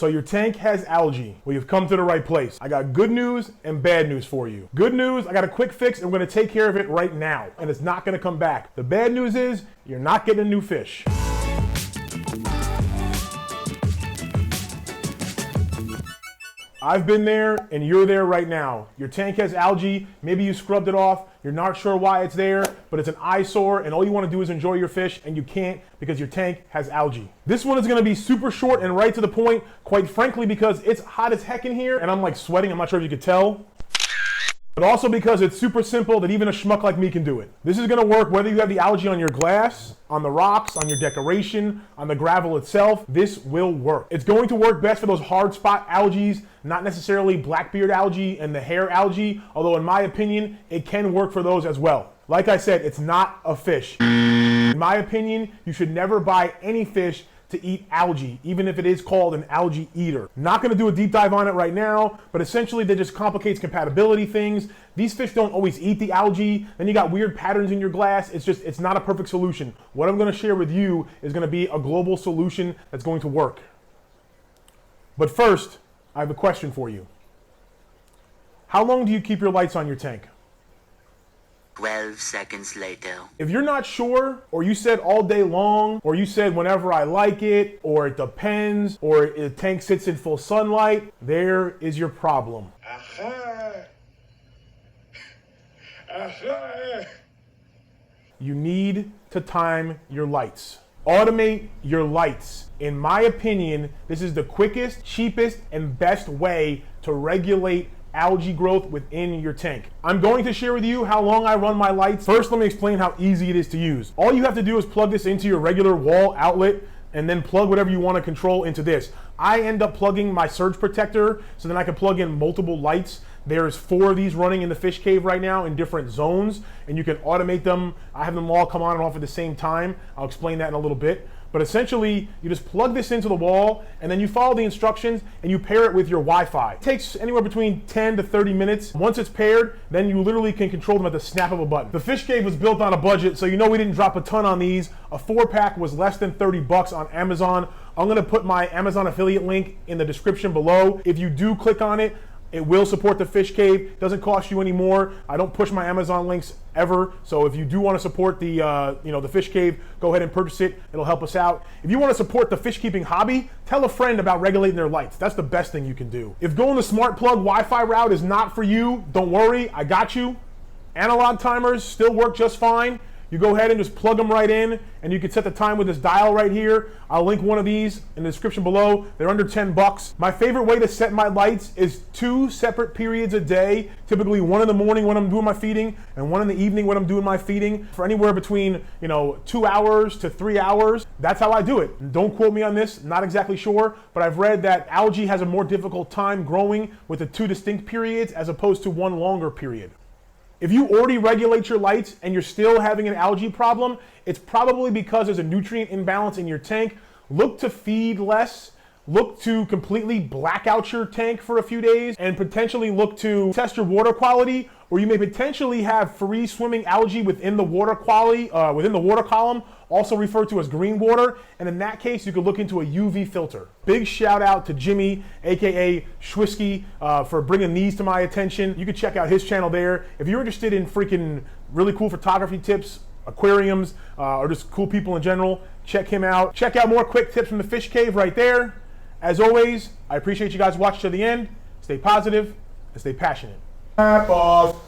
So your tank has algae. Well, you've come to the right place. I got good news and bad news for you. Good news, I got a quick fix and we're gonna take care of it right now. And it's not gonna come back. The bad news is you're not getting a new fish. I've been there and you're there right now. Your tank has algae, maybe you scrubbed it off, you're not sure why it's there, but it's an eyesore and all you wanna do is enjoy your fish and you can't because your tank has algae. This one is gonna be super short and right to the point, quite frankly, because it's hot as heck in here and I'm like sweating, I'm not sure if you could tell. But also because it's super simple that even a schmuck like me can do it. This is gonna work whether you have the algae on your glass, on the rocks, on your decoration, on the gravel itself. This will work. It's going to work best for those hard spot algae, not necessarily blackbeard algae and the hair algae, although in my opinion, it can work for those as well. Like I said, it's not a fish. In my opinion, you should never buy any fish to eat algae, even if it is called an algae eater. Not gonna do a deep dive on it right now, but essentially that just complicates compatibility things. These fish don't always eat the algae, then you got weird patterns in your glass. It's not a perfect solution. What I'm gonna share with you is gonna be a global solution that's going to work. But first, I have a question for you. How long do you keep your lights on your tank? 12 seconds later. If you're not sure, or you said all day long, or you said whenever I like it, or it depends, or the tank sits in full sunlight, there is your problem. You need to time your lights. Automate your lights. In my opinion, this is the quickest, cheapest, and best way to regulate algae growth within your tank. I'm going to share with you how long I run my lights. First, let me explain how easy it is to use. All you have to do is plug this into your regular wall outlet and then plug whatever you want to control into this. I end up plugging my surge protector so then I can plug in multiple lights. There's 4 of these running in the fish cave right now in different zones, and you can automate them. I have them all come on and off at the same time. I'll explain that in a little bit. But essentially, you just plug this into the wall, and then you follow the instructions, and you pair it with your Wi-Fi. It takes anywhere between 10 to 30 minutes. Once it's paired, then you literally can control them at the snap of a button. The fish cave was built on a budget, so you know we didn't drop a ton on these. A 4-pack was less than 30 bucks on Amazon. I'm gonna put my Amazon affiliate link in the description below. If you do click on it, it will support the fish cave. Doesn't cost you any more. I don't push my Amazon links ever. So if you do want to support the the fish cave, go ahead and purchase it. It'll help us out. If you want to support the fish keeping hobby, tell a friend about regulating their lights. That's the best thing you can do. If going the smart plug Wi-Fi route is not for you, don't worry, I got you. Analog timers still work just fine. You go ahead and just plug them right in, and you can set the time with this dial right here. I'll link one of these in the description below. They're under 10 bucks. My favorite way to set my lights is 2 separate periods a day, typically 1 in the morning when I'm doing my feeding and 1 in the evening when I'm doing my feeding, for anywhere between 2 hours to 3 hours. That's how I do it. Don't quote me on this, not exactly sure, but I've read that algae has a more difficult time growing with the 2 distinct periods as opposed to 1 longer period. If you already regulate your lights and you're still having an algae problem, it's probably because there's a nutrient imbalance in your tank. Look to feed less. Look to completely black out your tank for a few days and potentially look to test your water quality, or you may potentially have free swimming algae within the water quality, within the water column, also referred to as green water. And in that case, you could look into a UV filter. Big shout out to Jimmy, AKA Schwisky, for bringing these to my attention. You can check out his channel there. If you're interested in freaking really cool photography tips, aquariums, or just cool people in general, check him out. Check out more quick tips from the fish cave right there. As always, I appreciate you guys watching to the end. Stay positive and stay passionate. Off.